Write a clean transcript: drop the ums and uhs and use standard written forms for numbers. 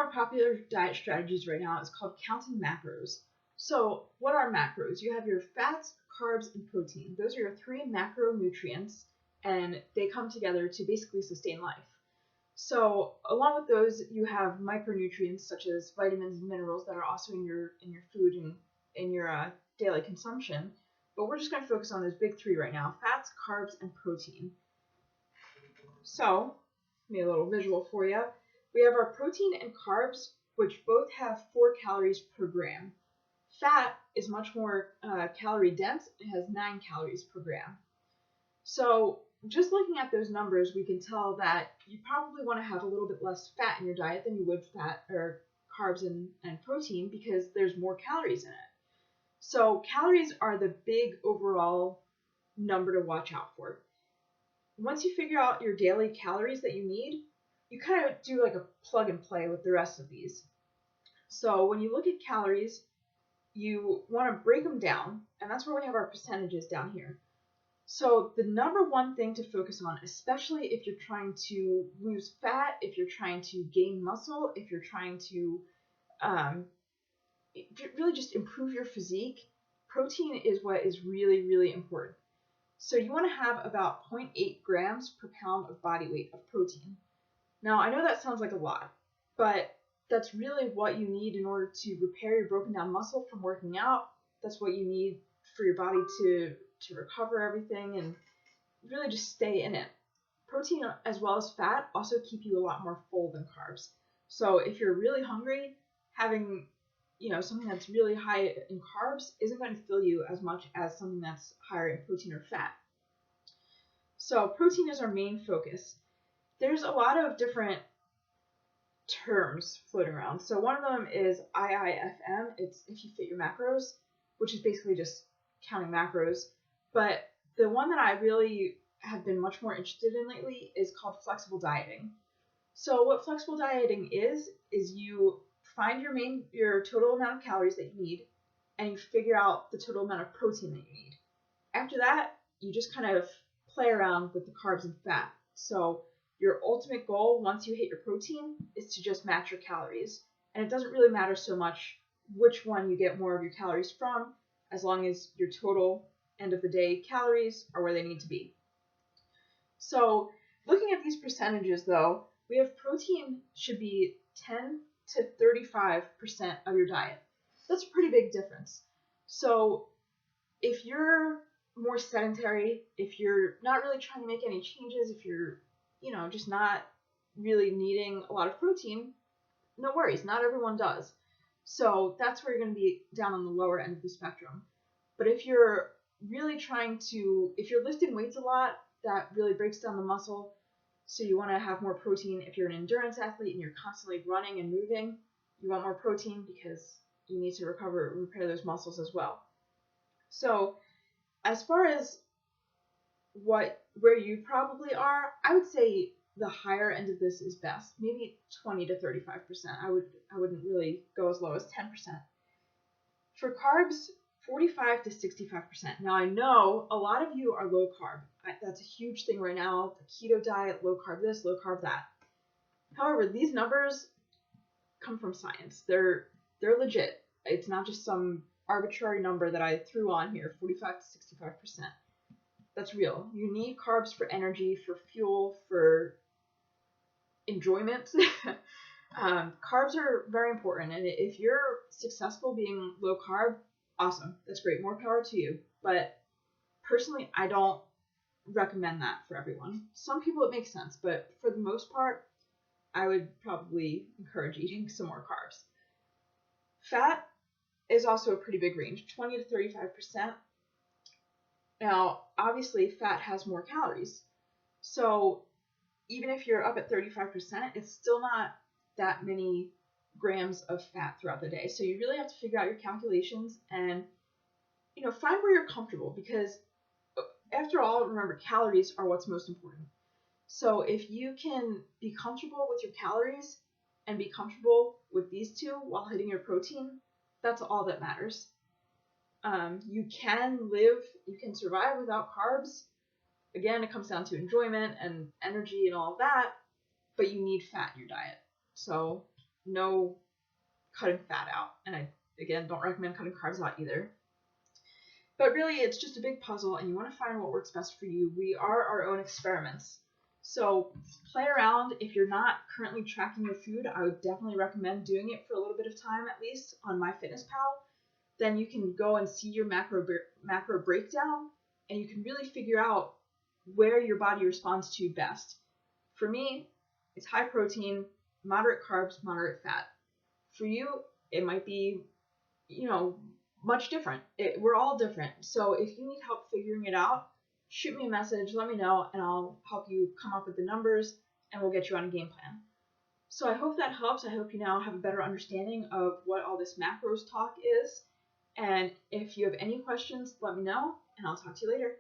more popular diet strategies right now is called counting macros. So, what are macros? You have your fats, carbs, and protein. Those are your three macronutrients, and they come together to basically sustain life. So, along with those, you have micronutrients such as vitamins and minerals that are also in your food and in your daily consumption. But we're just going to focus on those big three right now: fats, carbs, and protein. So, made a little visual for you. We have our protein and carbs, which both have 4 calories per gram. Fat is much more calorie dense. It has 9 calories per gram. So just looking at those numbers, we can tell that you probably want to have a little bit less fat in your diet than you would fat or carbs and protein because there's more calories in it. So calories are the big overall number to watch out for. Once you figure out your daily calories that you need, you kind of do like a plug and play with the rest of these. So when you look at calories, you want to break them down, and that's where we have our percentages down here. So the number one thing to focus on, especially if you're trying to lose fat, if you're trying to gain muscle, if you're trying to really just improve your physique, protein is what is really, really important. So you want to have about 0.8 grams per pound of body weight of protein. Now, I know that sounds like a lot, but that's really what you need in order to repair your broken down muscle from working out. That's what you need for your body to recover everything and really just stay in it. Protein as well as fat also keep you a lot more full than carbs. So if you're really hungry, having something that's really high in carbs isn't going to fill you as much as something that's higher in protein or fat. So protein is our main focus. There's a lot of different terms floating around. So one of them is IIFM. It's if you fit your macros, which is basically just counting macros. But the one that I really have been much more interested in lately is called flexible dieting. So what flexible dieting is you find your total amount of calories that you need, and you figure out the total amount of protein that you need. After that, you just kind of play around with the carbs and fat. So your ultimate goal, once you hit your protein, is to just match your calories. And it doesn't really matter so much which one you get more of your calories from, as long as your total end of the day calories are where they need to be. So looking at these percentages though, we have protein should be 10 to 35% of your diet. That's a pretty big difference. So if you're more sedentary, if you're not really trying to make any changes, if you're, just not really needing a lot of protein, no worries, not everyone does. So that's where you're going to be down on the lower end of the spectrum. But if you're really if you're lifting weights a lot, that really breaks down the muscle. So you want to have more protein. If you're an endurance athlete and you're constantly running and moving, you want more protein because you need to repair those muscles as well. So as far as where you probably are, I would say the higher end of this is best. Maybe 20 to 35%. I wouldn't really go as low as 10%. For carbs, 45 to 65%. Now I know a lot of you are low carb. That's a huge thing right now. The keto diet, low carb this, low carb that. However, these numbers come from science. They're legit. It's not just some arbitrary number that I threw on here, 45 to 65%. That's real. You need carbs for energy, for fuel, for enjoyment. Carbs are very important, and if you're successful being low carb, awesome. That's great. More power to you. But personally, I don't recommend that for everyone. Some people it makes sense, but for the most part, I would probably encourage eating some more carbs. Fat is also a pretty big range, 20 to 35%. Now, obviously, fat has more calories. So even if you're up at 35%, it's still not that many grams of fat throughout the day. So you really have to figure out your calculations and, find where you're comfortable, because after all, remember, calories are what's most important. So if you can be comfortable with your calories and be comfortable with these two while hitting your protein, that's all that matters. You can survive without carbs. Again, it comes down to enjoyment and energy and all of that, but you need fat in your diet. So no cutting fat out. And I, again, don't recommend cutting carbs out either. But really, it's just a big puzzle, and you want to find what works best for you. We are our own experiments. So play around. If you're not currently tracking your food, I would definitely recommend doing it for a little bit of time at least on MyFitnessPal. Then you can go and see your macro breakdown, and you can really figure out where your body responds to best. For me, it's high protein, moderate carbs, moderate fat. For you, it might be, much different. We're all different. So if you need help figuring it out, shoot me a message, let me know, and I'll help you come up with the numbers, and we'll get you on a game plan. So I hope that helps. I hope you now have a better understanding of what all this macros talk is. And if you have any questions, let me know, and I'll talk to you later.